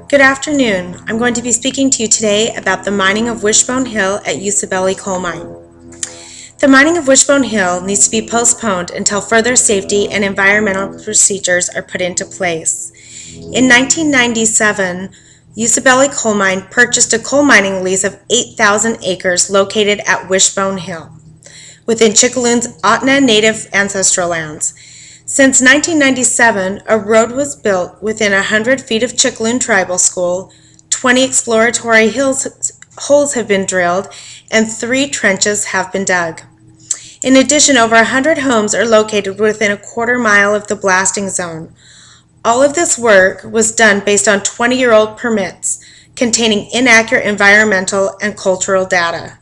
Good afternoon. I'm going to be speaking to you today about the mining of Wishbone Hill at Usabelli coal mine. The mining of Wishbone Hill needs to be postponed until further safety and environmental procedures are put into place. In 1997, Usabelli coal mine purchased a coal mining lease of 8,000 acres located at Wishbone Hill, within Chickaloon's Otna Native ancestral lands. Since 1997, a road was built within 100 feet of Chickaloon Tribal School, 20 exploratory holes have been drilled, and 3 trenches have been dug. In addition, over 100 homes are located within a quarter mile of the blasting zone. All of this work was done based on 20-year-old permits containing inaccurate environmental and cultural data.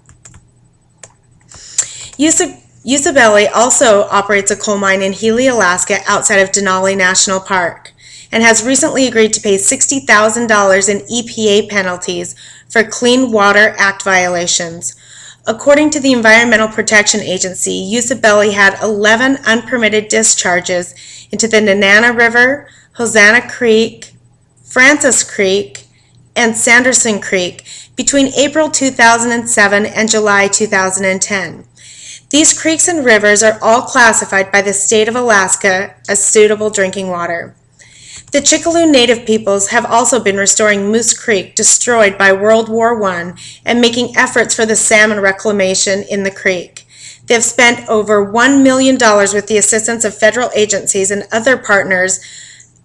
Usabelli also operates a coal mine in Healy, Alaska outside of Denali National Park and has recently agreed to pay $60,000 in EPA penalties for Clean Water Act violations. According to the Environmental Protection Agency, Usabelli had 11 unpermitted discharges into the Nenana River, Hosanna Creek, Francis Creek, and Sanderson Creek between April 2007 and July 2010. These creeks and rivers are all classified by the state of Alaska as suitable drinking water. The Chickaloon Native peoples have also been restoring Moose Creek, destroyed by World War I, and making efforts for the salmon reclamation in the creek. They have spent over $1 million with the assistance of federal agencies and other partners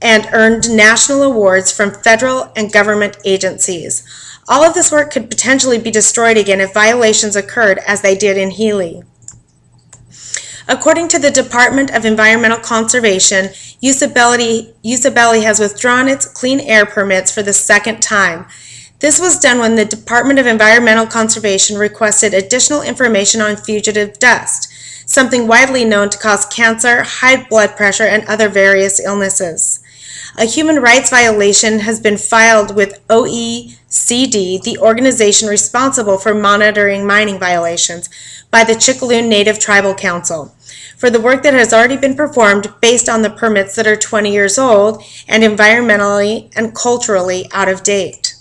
and earned national awards from federal and government agencies. All of this work could potentially be destroyed again if violations occurred as they did in Healy. According to the Department of Environmental Conservation, Usabelli has withdrawn its clean air permits for the second time. This was done when the Department of Environmental Conservation requested additional information on fugitive dust, something widely known to cause cancer, high blood pressure, and other various illnesses. A human rights violation has been filed with OECD, the organization responsible for monitoring mining violations, by the Chickaloon Native Tribal Council for the work that has already been performed based on the permits that are 20 years old and environmentally and culturally out of date.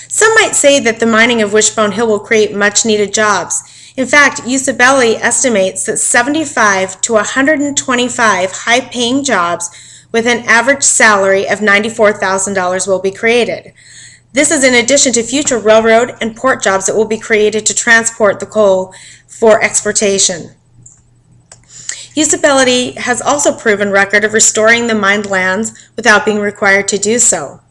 Some might say that the mining of Wishbone Hill will create much needed jobs. In fact, Usabelli estimates that 75 to 125 high-paying jobs with an average salary of $94,000 will be created. This is in addition to future railroad and port jobs that will be created to transport the coal for exportation. Usabelli has also proven record of restoring the mined lands without being required to do so.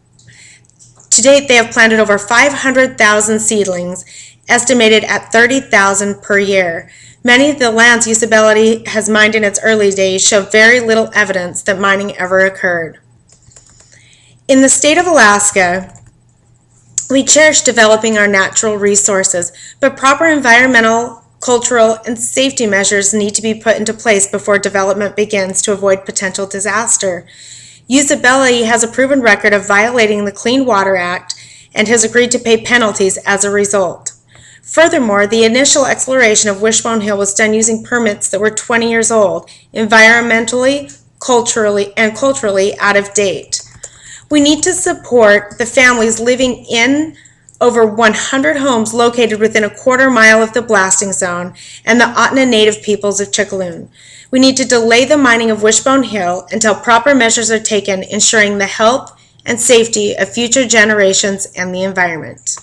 To date, they have planted over 500,000 seedlings, estimated at 30,000 per year. Many of the lands Usabelli has mined in its early days show very little evidence that mining ever occurred. In the state of Alaska, we cherish developing our natural resources, but proper environmental, cultural, and safety measures need to be put into place before development begins to avoid potential disaster. Usabelli has a proven record of violating the Clean Water Act and has agreed to pay penalties as a result. Furthermore, the initial exploration of Wishbone Hill was done using permits that were 20 years old, environmentally, culturally out of date. We need to support the families living in over 100 homes located within a quarter mile of the blasting zone and the Otna Native peoples of Chickaloon. We need to delay the mining of Wishbone Hill until proper measures are taken, ensuring the health and safety of future generations and the environment.